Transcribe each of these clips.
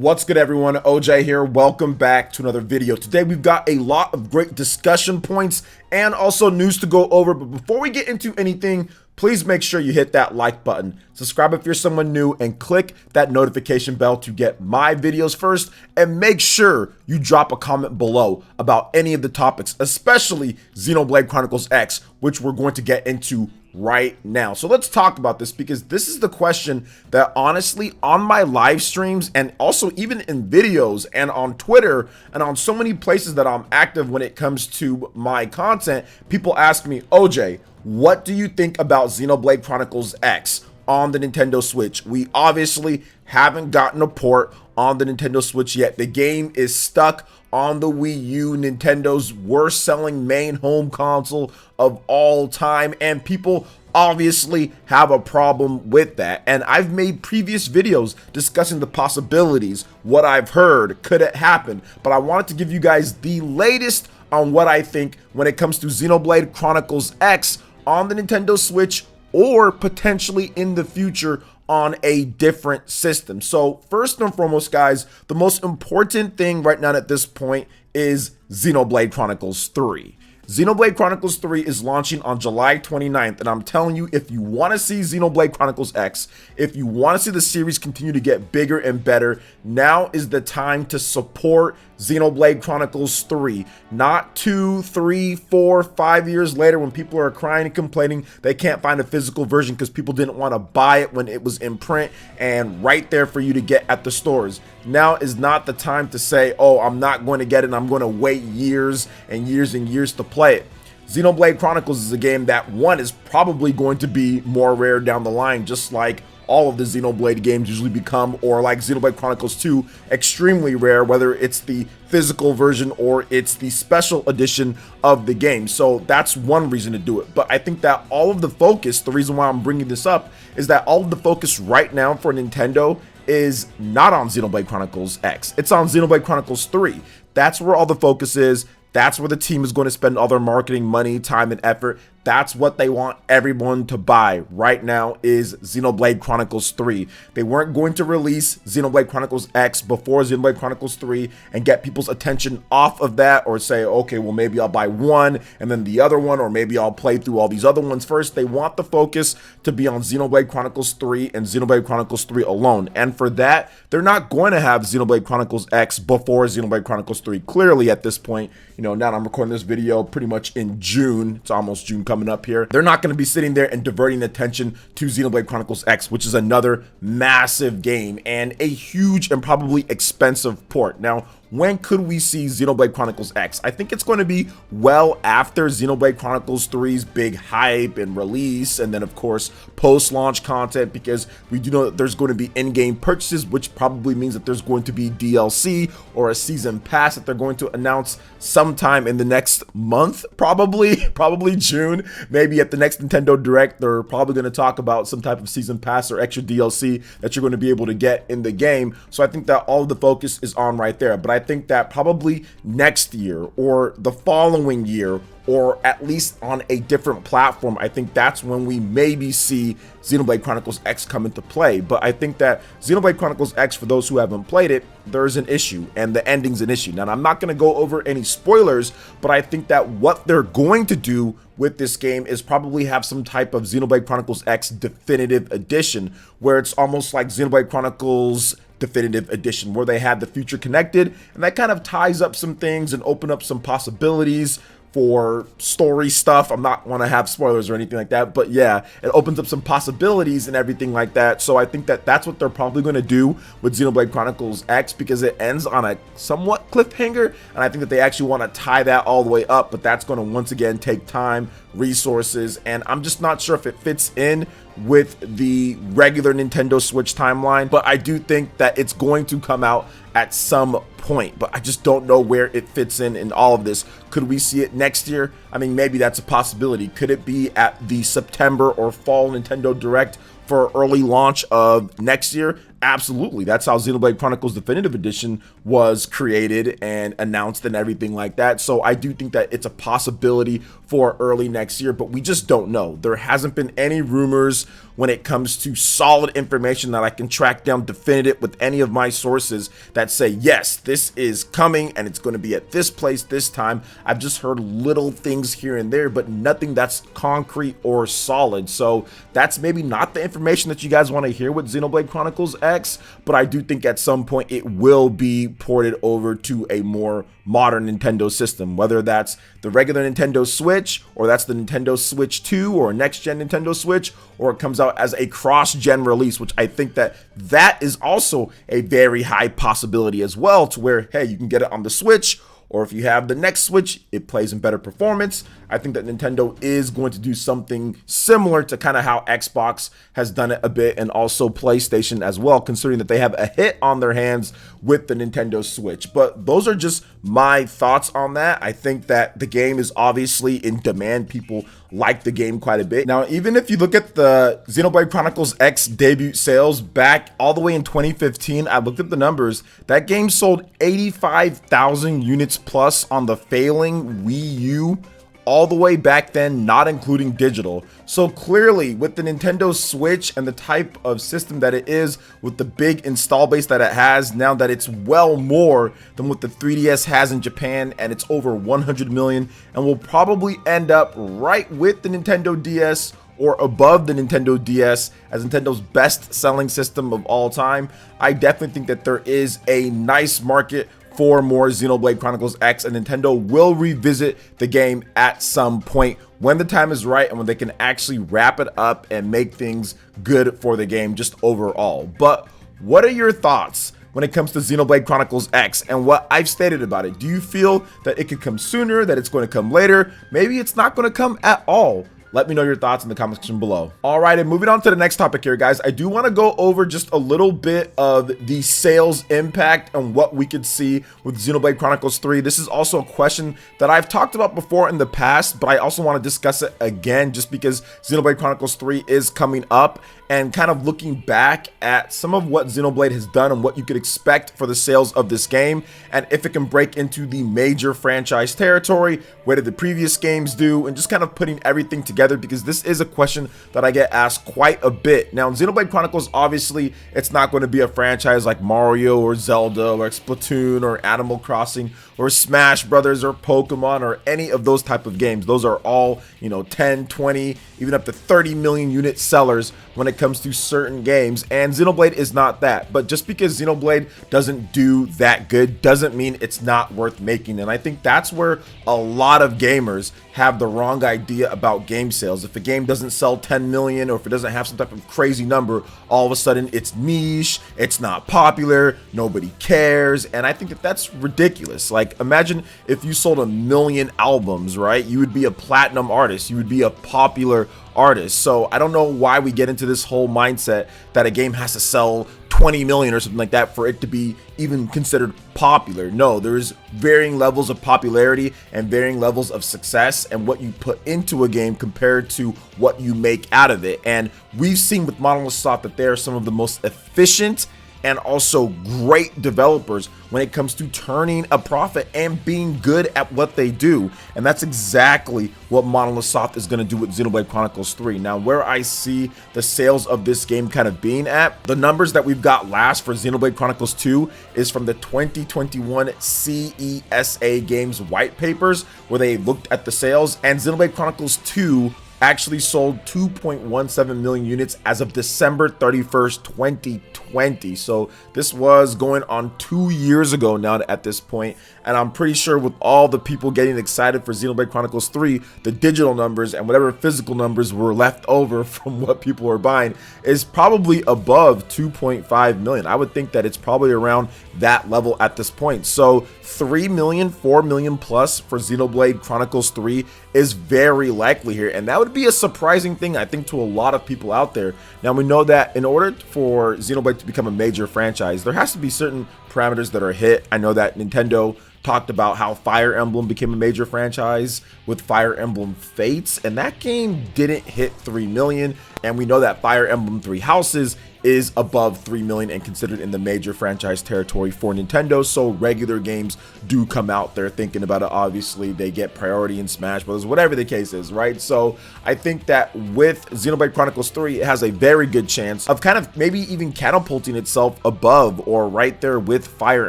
What's good, everyone? OJ here. Welcome back to another video. Today we've got a lot of great discussion points and also news to go over, but before we get into anything, please make sure you hit that like button, subscribe if you're someone new, and click that notification bell to get my videos first, and make sure you drop a comment below about any of the topics, especially Xenoblade Chronicles X, which we're going to get into right now. So let's talk about this, because this is the question that honestly on my live streams and also even in videos and on Twitter and on so many places that I'm active when it comes to my content, people ask me, OJ, what do you think about Xenoblade Chronicles X on the Nintendo Switch? We obviously haven't gotten a port on the Nintendo Switch yet. The game is stuck on the Wii U, Nintendo's worst selling main home console of all time, and people obviously have a problem with that. And I've made previous videos discussing the possibilities, what I've heard, could it happen, but I wanted to give you guys the latest on what I think when it comes to Xenoblade Chronicles X on the Nintendo Switch, or potentially in the future on a different system. So first and foremost, guys, the most important thing right now at this point is Xenoblade Chronicles 3. Xenoblade Chronicles 3 is launching on July 29th, and I'm telling you, if you want to see Xenoblade Chronicles X, if you want to see the series continue to get bigger and better, now is the time to support Xenoblade Chronicles 3, not 2, 3, 4, 5 years later when people are crying and complaining they can't find a physical version because people didn't want to buy it when it was in print and right there for you to get at the stores. Now is not the time to say, oh, I'm not going to get it and I'm going to wait years and years and years to play it. Xenoblade Chronicles is a game that, one, is probably going to be more rare down the line, just like all of the Xenoblade games usually become, or like Xenoblade Chronicles 2, extremely rare, whether it's the physical version or it's the special edition of the game. So that's one reason to do it. But I think that all of the focus, the reason why I'm bringing this up, is that all of the focus right now for Nintendo is not on Xenoblade Chronicles X. It's on Xenoblade Chronicles 3. That's where all the focus is. That's where the team is going to spend all their marketing money, time, and effort. That's what they want everyone to buy right now, is Xenoblade Chronicles 3. They weren't going to release Xenoblade Chronicles X before Xenoblade Chronicles 3 and get people's attention off of that, or say, okay, well, maybe I'll buy one and then the other one, or maybe I'll play through all these other ones first. They want the focus to be on Xenoblade Chronicles 3 and Xenoblade Chronicles 3 alone. And for that, they're not going to have Xenoblade Chronicles X before Xenoblade Chronicles 3. Clearly, at this point, you know, now I'm recording this video pretty much in June. It's almost June coming up here. They're not going to be sitting there and diverting attention to Xenoblade Chronicles X, which is another massive game and a huge and probably expensive port. Now, when could we see Xenoblade Chronicles X? I think it's going to be well after Xenoblade Chronicles 3's big hype and release, and then of course post-launch content, because we do know that there's going to be in-game purchases, which probably means that there's going to be DLC or a season pass that they're going to announce sometime in the next month, probably June, maybe at the next Nintendo Direct. They're probably going to talk about some type of season pass or extra DLC that you're going to be able to get in the game. So I think that all of the focus is on right there. But I think that probably next year or the following year, or at least on a different platform, I think that's when we maybe see Xenoblade Chronicles X come into play. But I think that Xenoblade Chronicles X, for those who haven't played it, there's an issue, and the ending's an issue. Now, I'm not going to go over any spoilers, but I think that what they're going to do with this game is probably have some type of Xenoblade Chronicles X Definitive Edition, where it's almost like Xenoblade Chronicles Definitive Edition, where they had the future connected, and that kind of ties up some things and open up some possibilities for story stuff. I'm not want to have spoilers or anything like that, but yeah, it opens up some possibilities and everything like that. So I think that that's what they're probably going to do with Xenoblade Chronicles X, because it ends on a somewhat cliffhanger, and I think that they actually want to tie that all the way up, but that's going to once again take time, resources, and I'm just not sure if it fits in with the regular Nintendo Switch timeline. But I do think that it's going to come out at some point, but I just don't know where it fits in all of this. Could we see it next year? I mean, maybe that's a possibility. Could it be at the September or fall Nintendo Direct for early launch of next year? Absolutely. That's how Xenoblade Chronicles Definitive Edition was created and announced and everything like that. So I do think that it's a possibility for early next year, but we just don't know. There hasn't been any rumors when it comes to solid information that I can track down definitive with any of my sources that say, yes, this is coming and it's going to be at this place this time. I've just heard little things here and there, but nothing that's concrete or solid. So that's maybe not the information that you guys want to hear with Xenoblade Chronicles X, but I do think at some point it will be ported over to a more modern Nintendo system, whether that's the regular Nintendo Switch, or that's the Nintendo Switch 2 or next gen Nintendo Switch, or it comes out as a cross-gen release, which I think that is also a very high possibility as well, to where, hey, you can get it on the Switch, or if you have the next Switch, it plays in better performance. I think that Nintendo is going to do something similar to kind of how Xbox has done it a bit, and also PlayStation as well, considering that they have a hit on their hands with the Nintendo Switch. But those are just my thoughts on that. I think that the game is obviously in demand. People like the game quite a bit. Now, even if you look at the Xenoblade Chronicles X debut sales back all the way in 2015, I looked at the numbers. That game sold 85,000 units plus on the failing Wii U all the way back then, not including digital. So clearly with the Nintendo Switch and the type of system that it is, with the big install base that it has now, that it's well more than what the 3DS has in Japan, and it's over 100 million, and will probably end up right with the Nintendo DS or above the Nintendo DS as Nintendo's best selling system of all time. I definitely think that there is a nice market for more Xenoblade Chronicles X, and Nintendo will revisit the game at some point when the time is right and when they can actually wrap it up and make things good for the game just overall. But what are your thoughts when it comes to Xenoblade Chronicles X and what I've stated about it? Do you feel that it could come sooner, that it's going to come later? Maybe it's not going to come at all. Let me know your thoughts in the comment section below. All right, and moving on to the next topic here, guys, I do want to go over just a little bit of the sales impact and what we could see with Xenoblade Chronicles 3. This is also a question that I've talked about before in the past, but I also want to discuss it again just because Xenoblade Chronicles 3 is coming up, and kind of looking back at some of what Xenoblade has done and what you could expect for the sales of this game, and if it can break into the major franchise territory. What did the previous games do? And just kind of putting everything together, because this is a question that I get asked quite a bit. Now, in Xenoblade Chronicles, obviously, it's not going to be a franchise like Mario or Zelda or Splatoon or Animal Crossing or Smash Brothers or Pokemon or any of those type of games. Those are all, 10, 20, even up to 30 million unit sellers when it comes to certain games, and Xenoblade is not that. But just because Xenoblade doesn't do that good doesn't mean it's not worth making, and I think that's where a lot of gamers have the wrong idea about game sales. If a game doesn't sell 10 million, or if it doesn't have some type of crazy number, all of a sudden it's niche, it's not popular, nobody cares, and I think that that's ridiculous. Like, imagine if you sold 1 million albums, right? You would be a platinum artist, you would be a popular artist. So I don't know why we get into this whole mindset that a game has to sell 20 million or something like that for it to be even considered popular. No, there's varying levels of popularity and varying levels of success, and what you put into a game compared to what you make out of it. And we've seen with Monolith Soft that they are some of the most efficient and also great developers when it comes to turning a profit and being good at what they do. And that's exactly what Monolith Soft is going to do with Xenoblade Chronicles 3. Now, where I see the sales of this game kind of being at, the numbers that we've got last for Xenoblade Chronicles 2 is from the 2021 CESA Games white papers, where they looked at the sales, and Xenoblade Chronicles 2 actually sold 2.17 million units as of December 31st, 2020. So this was going on 2 years ago now at this point, and I'm pretty sure with all the people getting excited for Xenoblade Chronicles 3, the digital numbers and whatever physical numbers were left over from what people were buying is probably above 2.5 million. I would think that it's probably around that level at this point. So 3 million, 4 million plus for Xenoblade Chronicles 3 is very likely here, and that would be a surprising thing, I think, to a lot of people out there. Now, we know that in order for Xenoblade to become a major franchise, there has to be certain parameters that are hit. I know that Nintendo talked about how Fire Emblem became a major franchise with Fire Emblem Fates, and that game didn't hit 3 million. And we know that Fire Emblem Three Houses is above 3 million and considered in the major franchise territory for Nintendo. So regular games do come out there thinking about it. Obviously, they get priority in Smash Bros., whatever the case is, right? So I think that with Xenoblade Chronicles 3, it has a very good chance of kind of maybe even catapulting itself above or right there with Fire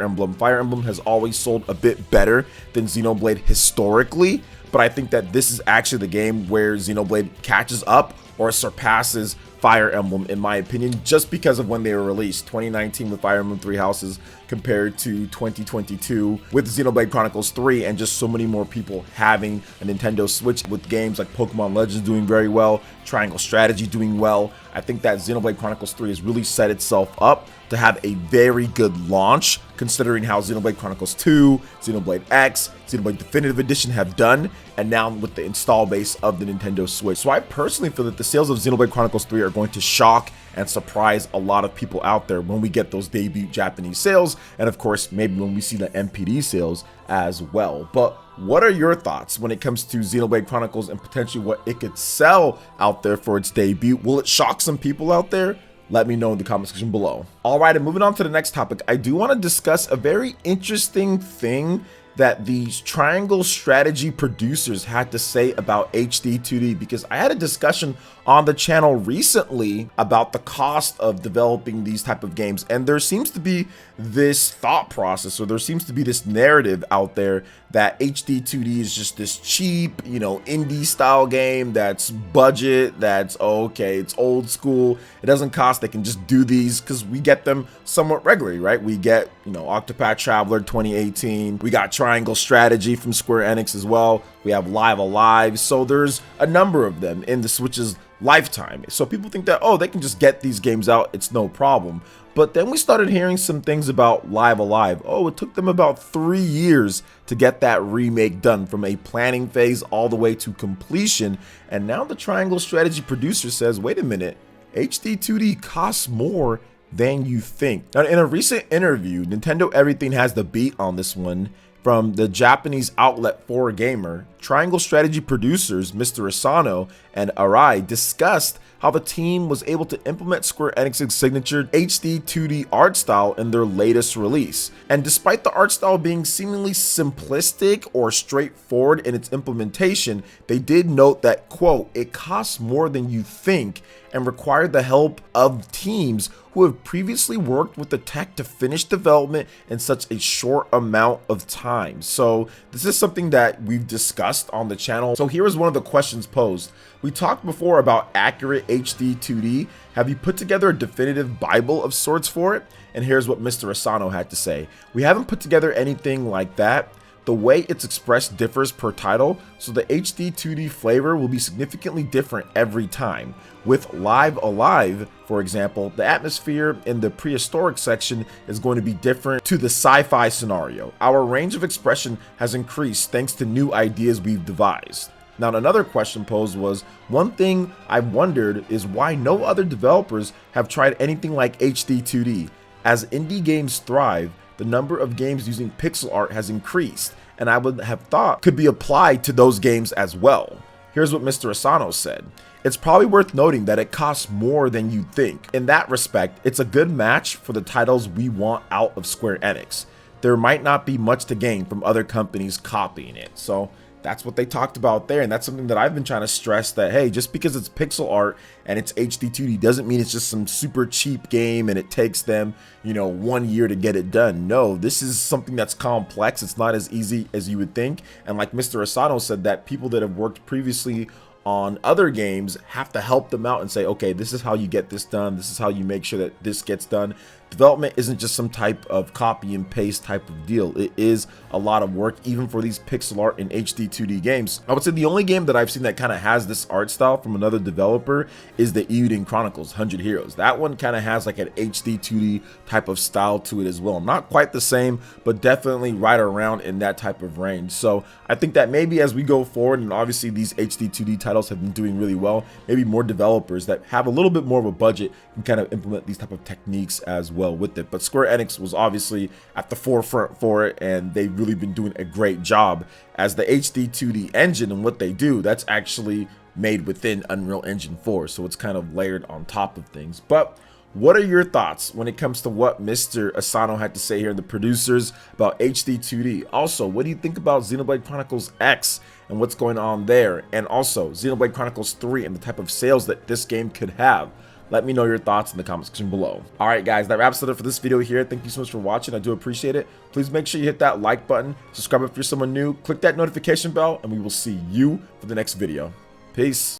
Emblem. Fire Emblem has always sold a bit better than Xenoblade historically, but I think that this is actually the game where Xenoblade catches up or surpasses Fire Emblem, in my opinion, just because of when they were released. 2019 with Fire Emblem Three Houses compared to 2022 with Xenoblade Chronicles 3, and just so many more people having a Nintendo Switch with games like Pokemon Legends doing very well, Triangle Strategy doing well. I think that Xenoblade Chronicles 3 has really set itself up to have a very good launch, considering how Xenoblade Chronicles 2, Xenoblade X, Xenoblade Definitive Edition have done, and now with the install base of the Nintendo Switch. So I personally feel that the sales of Xenoblade Chronicles 3 are going to shock and surprise a lot of people out there when we get those debut Japanese sales, and of course maybe when we see the MPD sales as well. But what are your thoughts when it comes to Xenoblade Chronicles and potentially what it could sell out there for its debut? Will it shock some people out there? Let me know in the comment section below. All right, and moving on to the next topic, I do want to discuss a very interesting thing that these Triangle Strategy producers had to say about HD 2D, because I had a discussion on the channel recently about the cost of developing these type of games, and there seems to be this thought process, or there seems to be this narrative out there that HD 2D is just this cheap, you know, indie style game that's budget, that's okay, it's old school, it doesn't cost, they can just do these because we get them somewhat regularly, right? We get, you know, Octopath Traveler 2018, we got Triangle Strategy from Square Enix as well, we have Live Alive, so there's a number of them in the Switch's lifetime. So people think that, oh, they can just get these games out, it's no problem. But then we started hearing some things about Live Alive. Oh, it took them about 3 years to get that remake done, from a planning phase all the way to completion. And now the Triangle Strategy producer says, wait a minute, HD 2D costs more than you think. Now, in a recent interview, Nintendo Everything has the beat on this one, from the Japanese outlet 4Gamer, Triangle Strategy producers Mr. Asano and Arai discussed how the team was able to implement Square Enix's signature HD 2D art style in their latest release. And despite the art style being seemingly simplistic or straightforward in its implementation, they did note that, quote, it costs more than you think and required the help of teams who have previously worked with the tech to finish development in such a short amount of time. So this is something that we've discussed on the channel. So here is one of the questions posed. We talked before about accurate HD 2D. Have you put together a definitive Bible of sorts for it? And here's what Mr. Asano had to say. We haven't put together anything like that. The way it's expressed differs per title, so the HD 2D flavor will be significantly different every time. With Live Alive, for example, the atmosphere in the prehistoric section is going to be different to the sci-fi scenario. Our range of expression has increased thanks to new ideas we've devised. Now, another question posed was, one thing I've wondered is why no other developers have tried anything like HD 2D. As indie games thrive, the number of games using pixel art has increased, and I would have thought could be applied to those games as well. Here's what Mr. Asano said. It's probably worth noting that it costs more than you'd think. In that respect, it's a good match for the titles we want out of Square Enix. There might not be much to gain from other companies copying it. So that's what they talked about there, and that's something that I've been trying to stress, that hey, just because it's pixel art and it's HD 2D doesn't mean it's just some super cheap game and it takes them, you know, 1 year to get it done. No, this is something that's complex. It's not as easy as you would think. And like Mr. Asano said, that people that have worked previously on other games have to help them out and say, okay, this is how you get this done, this is how you make sure that this gets done. Development isn't just some type of copy and paste type of deal. It is a lot of work, even for these pixel art and HD 2D games. I would say the only game that I've seen that kind of has this art style from another developer is the Eiyuden Chronicles 100 Heroes. That one kind of has like an HD 2D type of style to it as well. Not quite the same, but definitely right around in that type of range. So I think that maybe as we go forward, and obviously these HD 2D titles have been doing really well, maybe more developers that have a little bit more of a budget can kind of implement these type of techniques as well. well with it. But Square Enix was obviously at the forefront for it, and they've really been doing a great job, as the HD 2D engine and what they do, that's actually made within Unreal Engine 4, so it's kind of layered on top of things. But what are your thoughts when it comes to what Mr. Asano had to say here, and the producers, about HD 2D? Also, what do you think about Xenoblade Chronicles X and what's going on there? And also, Xenoblade Chronicles 3 and the type of sales that this game could have? Let me know your thoughts in the comment section below. Alright guys, that wraps it up for this video here. Thank you so much for watching. I do appreciate it. Please make sure you hit that like button, subscribe if you're someone new, click that notification bell, and we will see you for the next video. Peace.